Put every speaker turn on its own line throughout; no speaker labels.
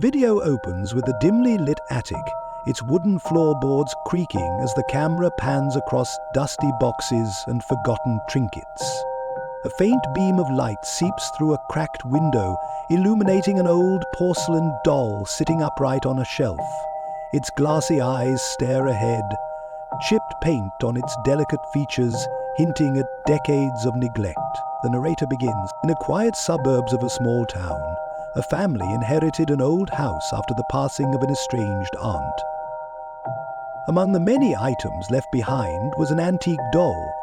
video opens with a dimly lit attic, its wooden floorboards creaking as the camera pans across dusty boxes and forgotten trinkets. A faint beam of light seeps through a cracked window, illuminating an old porcelain doll sitting upright on a shelf. Its glassy eyes stare ahead, chipped paint on its delicate features hinting at decades of neglect. The narrator begins. In a quiet suburbs of a small town, a family inherited an old house after the passing of an estranged aunt. Among the many items left behind was an antique doll.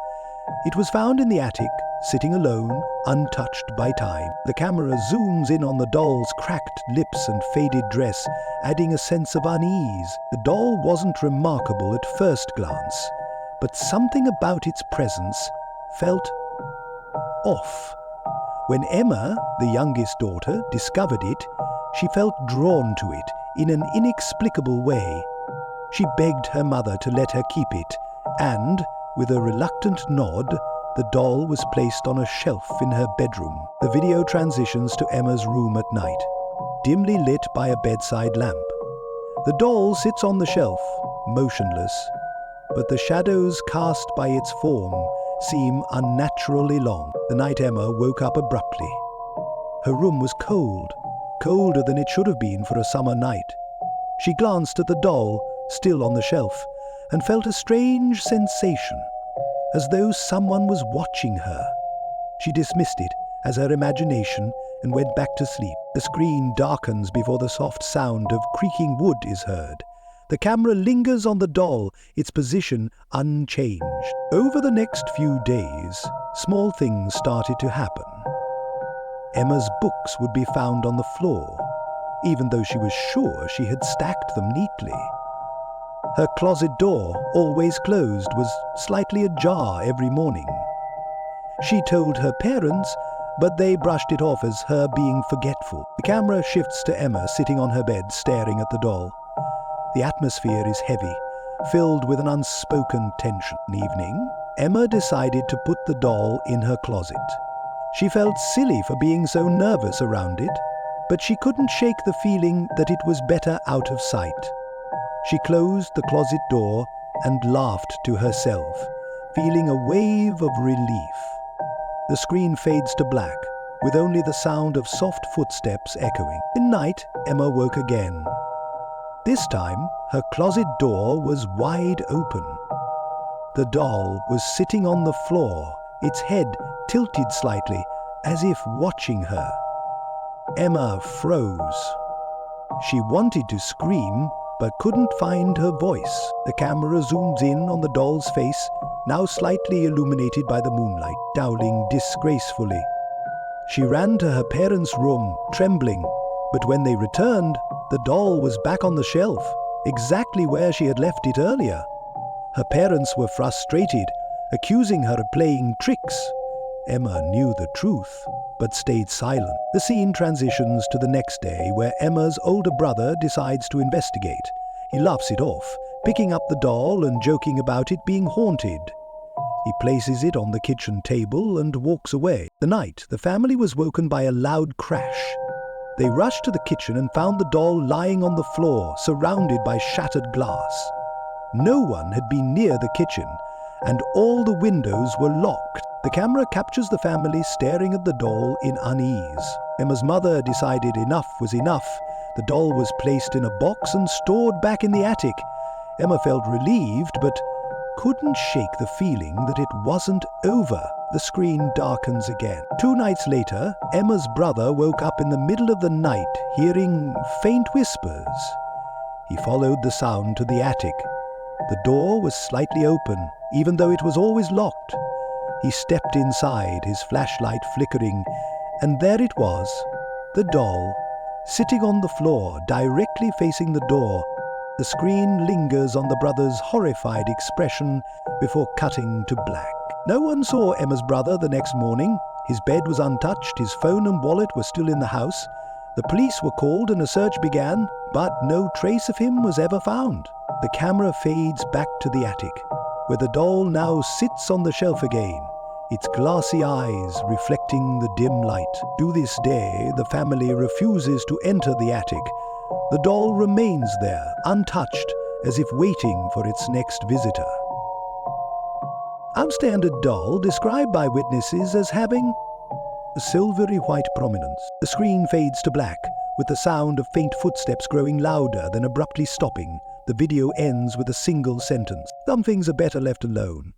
It was found in the attic, sitting alone, untouched by time. The camera zooms in on the doll's cracked lips and faded dress, adding a sense of unease. The doll wasn't remarkable at first glance, but something about its presence felt off. When Emma, the youngest daughter, discovered it, she felt drawn to it in an inexplicable way. She begged her mother to let her keep it, and, with a reluctant nod, the doll was placed on a shelf in her bedroom. The video transitions to Emma's room at night, dimly lit by a bedside lamp. The doll sits on the shelf, motionless, but the shadows cast by its form seem unnaturally long. The night Emma woke up abruptly. Her room was cold, colder than it should have been for a summer night. She glanced at the doll, still on the shelf, and felt a strange sensation, as though someone was watching her. She dismissed it as her imagination and went back to sleep. The screen darkens before the soft sound of creaking wood is heard. The camera lingers on the doll, its position unchanged. Over the next few days, small things started to happen. Emma's books would be found on the floor, even though she was sure she had stacked them neatly. Her closet door, always closed, was slightly ajar every morning. She told her parents, but they brushed it off as her being forgetful. The camera shifts to Emma sitting on her bed, staring at the doll. The atmosphere is heavy, filled with an unspoken tension. One evening, Emma decided to put the doll in her closet. She felt silly for being so nervous around it, but she couldn't shake the feeling that it was better out of sight. She closed the closet door and laughed to herself, feeling a wave of relief. The screen fades to black, with only the sound of soft footsteps echoing. In night, Emma woke again. This time, her closet door was wide open. The doll was sitting on the floor, its head tilted slightly, as if watching her. Emma froze. She wanted to scream, but couldn't find her voice. The camera zooms in on the doll's face, now slightly illuminated by the moonlight, scowling disgracefully. She ran to her parents' room, trembling, but when they returned, the doll was back on the shelf, exactly where she had left it earlier. Her parents were frustrated, accusing her of playing tricks. Emma knew the truth, but stayed silent. The scene transitions to the next day, where Emma's older brother decides to investigate. He laughs it off, picking up the doll and joking about it being haunted. He places it on the kitchen table and walks away. The night, the family was woken by a loud crash. They rushed to the kitchen and found the doll lying on the floor, surrounded by shattered glass. No one had been near the kitchen, and all the windows were locked. The camera captures the family staring at the doll in unease. Emma's mother decided enough was enough. The doll was placed in a box and stored back in the attic. Emma felt relieved, but couldn't shake the feeling that it wasn't over. The screen darkens again. 2 nights later, Emma's brother woke up in the middle of the night, hearing faint whispers. He followed the sound to the attic. The door was slightly open, even though it was always locked. He stepped inside, his flashlight flickering, and there it was, the doll, sitting on the floor, directly facing the door. The screen lingers on the brother's horrified expression before cutting to black. No one saw Emma's brother the next morning. His bed was untouched, his phone and wallet were still in the house. The police were called and a search began, but no trace of him was ever found. The camera fades back to the attic, where the doll now sits on the shelf again, its glassy eyes reflecting the dim light. To this day, the family refuses to enter the attic, The doll remains there, untouched, as if waiting for its next visitor. Unstandard doll described by witnesses as having a silvery white prominence. The screen fades to black, with the sound of faint footsteps growing louder, then abruptly stopping. The video ends with a single sentence. Some things are better left alone.